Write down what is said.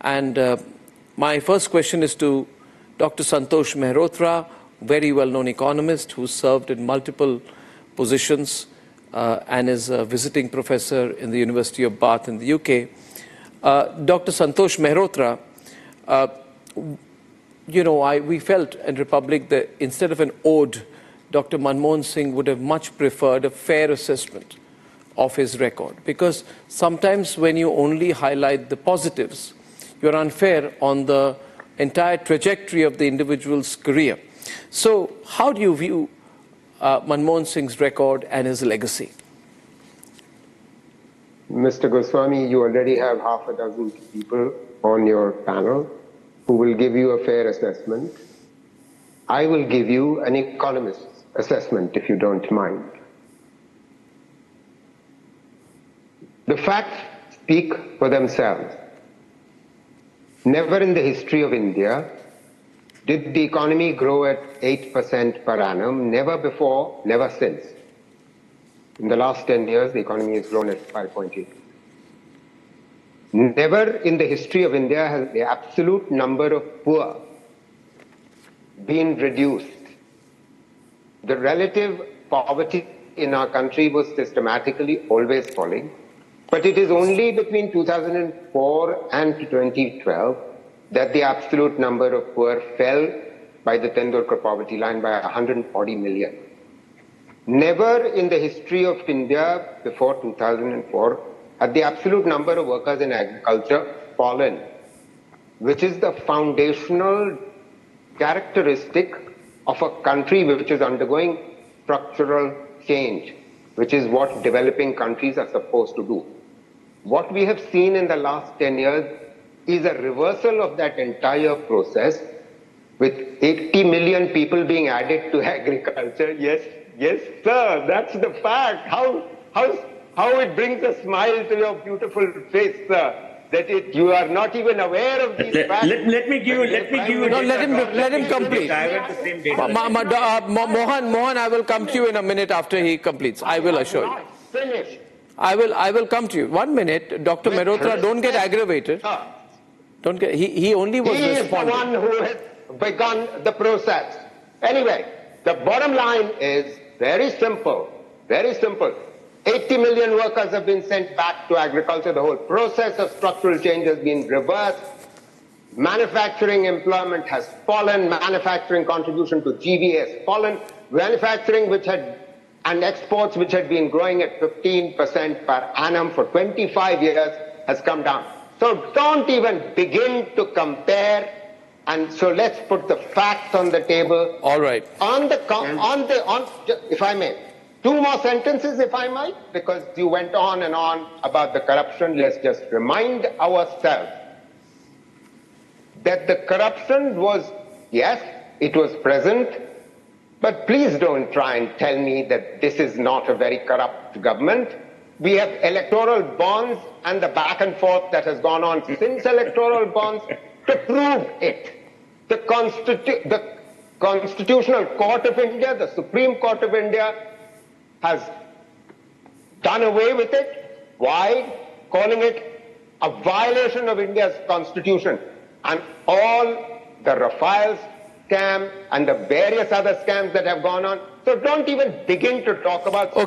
And my first question is to Dr. Santosh Mehrotra, very well-known economist who served in multiple positions and is a visiting professor in the University of Bath in the UK. Dr. Santosh Mehrotra, we felt in Republic that instead of an ode, Dr. Manmohan Singh would have much preferred a fair assessment of his record, because sometimes when you only highlight the positives, you're unfair on the entire trajectory of the individual's career. So how do you view Manmohan Singh's record and his legacy? Mr. Goswami, you already have half a dozen people on your panel who will give you a fair assessment. I will give you an economist's assessment, if you don't mind. The facts speak for themselves. Never in the history of India did the economy grow at 8% per annum, never before, never since. In the last 10 years, the economy has grown at 5.8. Never in the history of India has the absolute number of poor been reduced. The relative poverty in our country was systematically always falling, but it is only between 2004 and 2012 that the absolute number of poor fell by the Tendulkar poverty line by 140 million. Never in the history of India before 2004 had the absolute number of workers in agriculture fallen, which is the foundational characteristic of a country which is undergoing structural change, which is what developing countries are supposed to do. What we have seen in the last 10 years is a reversal of that entire process, with 80 million people being added to agriculture. Yes, sir, that's the fact. How it brings a smile to your beautiful face, sir, that you are not even aware of these facts. Let me give you. No, let him complete. Mohan, I will come to you in a minute after he completes. I will assure you. Finish. I will come to you. 1 minute, Dr. Mehrotra, don't get aggravated. He only was responding. He is the one who has begun the process. Anyway, the bottom line is very simple. Very simple. 80 million workers have been sent back to agriculture. The whole process of structural change has been reversed. Manufacturing employment has fallen. Manufacturing contribution to GDP has fallen. Manufacturing and exports, which had been growing at 15% per annum for 25 years, has come down. So don't even begin to compare. And so let's put the facts on the table. All right. If I may, 2 more sentences, if I might, because you went on and on about the corruption. Let's just remind ourselves that the corruption was, yes, it was present, but please don't try and tell me that this is not a very corrupt government. We have electoral bonds and the back and forth that has gone on since electoral bonds to prove it. The Constitutional Court of India, the Supreme Court of India, has done away with it. Why? Calling it a violation of India's constitution. And all the Rafale scam and the various other scams that have gone on. So don't even begin to talk about